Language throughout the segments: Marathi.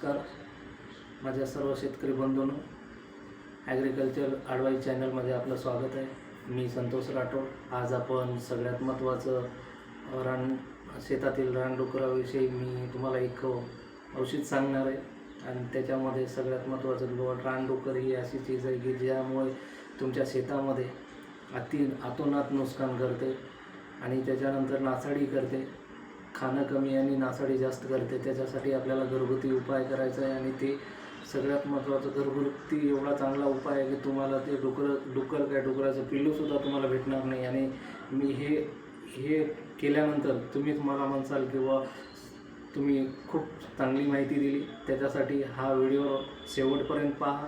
नमस्कार माझ्या सर्व शेतकरी बंधूंनो, ॲग्रिकल्चर ॲडवाइस चॅनलमध्ये आपलं स्वागत आहे। मी संतोष राठोड। आज आपण सगळ्यात महत्त्वाचं शेतातील रानडुकराविषयी मी तुम्हाला एक औषध सांगणार आहे आणि त्याच्यामध्ये सगळ्यात महत्त्वाचं रानडुकर ही अशी चीज आहे की ज्यामुळे तुमच्या शेतामध्ये अतोनात नुकसान करते आणि त्याच्यानंतर नासाडी करते, खाणं कमी आणि नासाडी जास्त करते। त्याच्यासाठी आपल्याला घरगुती उपाय करायचा आहे आणि ते सगळ्यात महत्त्वाचं घरगुती एवढा चांगला उपाय आहे की तुम्हाला ते डुकराचं पिल्लूसुद्धा तुम्हाला भेटणार नाही। आणि मी हे केल्यानंतर तुम्ही मला म्हणसाल किंवा तुम्ही खूप चांगली माहिती दिली, त्याच्यासाठी हा व्हिडिओ शेवटपर्यंत पहा।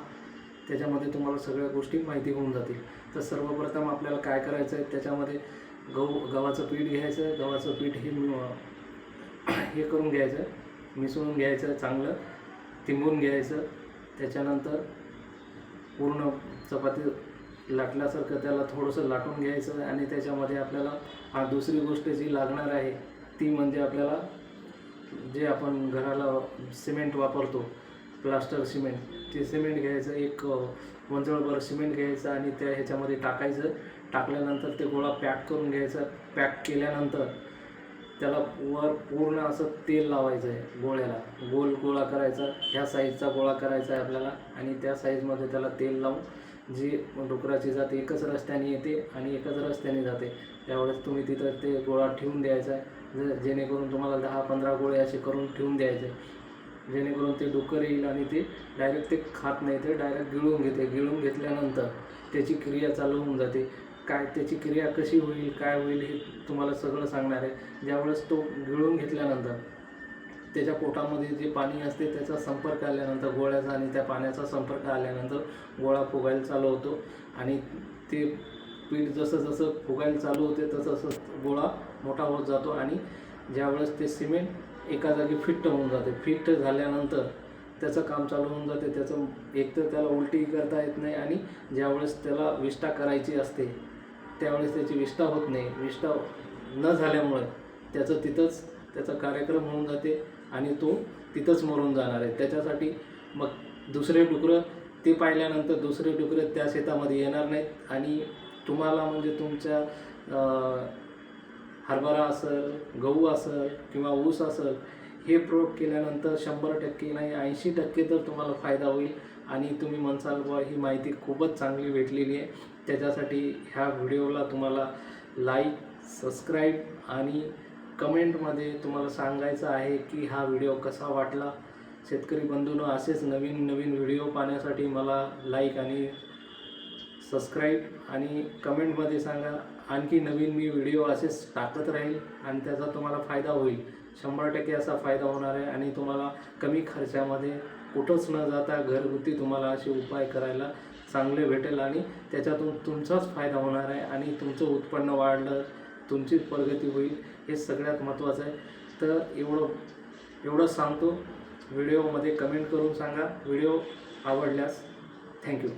त्याच्यामध्ये तुम्हाला सगळ्या गोष्टी माहिती होऊन जातील। तर सर्वप्रथम आपल्याला काय करायचं आहे, त्याच्यामध्ये गव्हाचं पीठ घ्यायचं। गव्हाचं पीठ हे करून घ्यायचं, मिसळून घ्यायचं, चांगलं तिंबून घ्यायचं। त्याच्यानंतर पूर्ण चपाती लाटल्यासारखं त्याला थोडंसं लाटून घ्यायचं आणि त्याच्यामध्ये आपल्याला दुसरी गोष्ट जी लागणार आहे ती म्हणजे आपल्याला जे आपण घराला सिमेंट वापरतो, प्लास्टर सिमेंट, ते सिमेंट घ्यायचं, एक वंजळभर सिमेंट घ्यायचं आणि त्या ह्याच्यामध्ये टाकायचं। टाकल्यानंतर ते गोळा पॅक करून घ्यायचा। पॅक केल्यानंतर त्याला वर पूर्ण असं तेल लावायचं आहे। गोळ्याला गोल गोळा करायचा, ह्या साईजचा गोळा करायचा आहे आपल्याला आणि त्या साईजमध्ये त्याला तेल लावून जी डुकराची जाते एकच रस्त्याने येते आणि एकच रस्त्याने जाते, त्यावेळेस तुम्ही तिथं ते गोळा ठेवून द्यायचा आहे। जेणेकरून तुम्हाला 10-15 गोळे असे करून ठेवून द्यायचे, जेणेकरून ते डुकर येईल आणि ते डायरेक्ट ते खात नाही, ते डायरेक्ट गिळून घेते। गिळून घेतल्यानंतर त्याची क्रिया चालू होऊन जाते। काय त्याची क्रिया कशी होईल, काय होईल हे तुम्हाला सगळं सांगणार आहे। ज्यावेळेस तो गिळून घेतल्यानंतर त्याच्या पोटामध्ये जे पाणी असते त्याचा संपर्क आल्यानंतर, गोळ्याचा आणि त्या पाण्याचा संपर्क आल्यानंतर गोळा फुगायला चालू होतो आणि ते पीठ जसं जसं फुगायला चालू होते तसं गोळा मोठा होत जातो आणि ज्यावेळेस ते सिमेंट एका जागी फिट्ट होऊन जाते। फिट्ट झाल्यानंतर त्याचं काम चालू होऊन जाते। त्याचं एकतर त्याला उलटी करता येत नाही आणि ज्यावेळेस त्याला विष्ठा करायची असते त्यावेळेस त्याची विष्ठा होत नाही। विष्ठा न झाल्यामुळे त्याचा कार्यक्रम होऊन जाते आणि तो तिथंच मरून जाणार आहे। त्याच्यासाठी मग दुसरे डुकरं ते पाहिल्यानंतर दुसरे डुकरं त्या शेतामध्ये येणार नाहीत आणि तुम्हाला म्हणजे तुमच्या हरभरा असेल, गहू असेल किंवा ऊस असेल, हे प्रयोग केल्यानंतर 100% नाही 80% तर तुम्हाला फायदा होईल आणि तुम्ही म्हणसाल बुवा ही माहिती खूपच चांगली भेटलेली आहे। त्याच्यासाठी ह्या व्हिडिओला तुम्हाला लाईक, सबस्क्राईब आणि कमेंटमध्ये तुम्हाला सांगायचं आहे की हा व्हिडिओ कसा वाटला। शेतकरी बंधूंनो, असेच नवीन नवीन व्हिडिओ पाहण्यासाठी मला लाईक आणि सबस्क्राईब आणि कमेंटमध्ये सांगा। आणखी नवीन मी व्हिडिओ असेच टाकत राहील आणि त्याचा तुम्हाला फायदा होईल। 100% असा फायदा होणार आहे आणि तुम्हाला कमी खर्चामध्ये कुठंच न जाता घरगुती तुम्हाला असे उपाय करायला चांगले भेटेल आणि त्याच्यातून तुमचाच फायदा होणार आहे आणि तुमचं उत्पन्न वाढलं, तुमची प्रगती होईल, हे सगळ्यात महत्त्वाचं आहे। तर एवढंच सांगतो। व्हिडिओमध्ये कमेंट करून सांगा व्हिडिओ आवडल्यास। थँक्यू।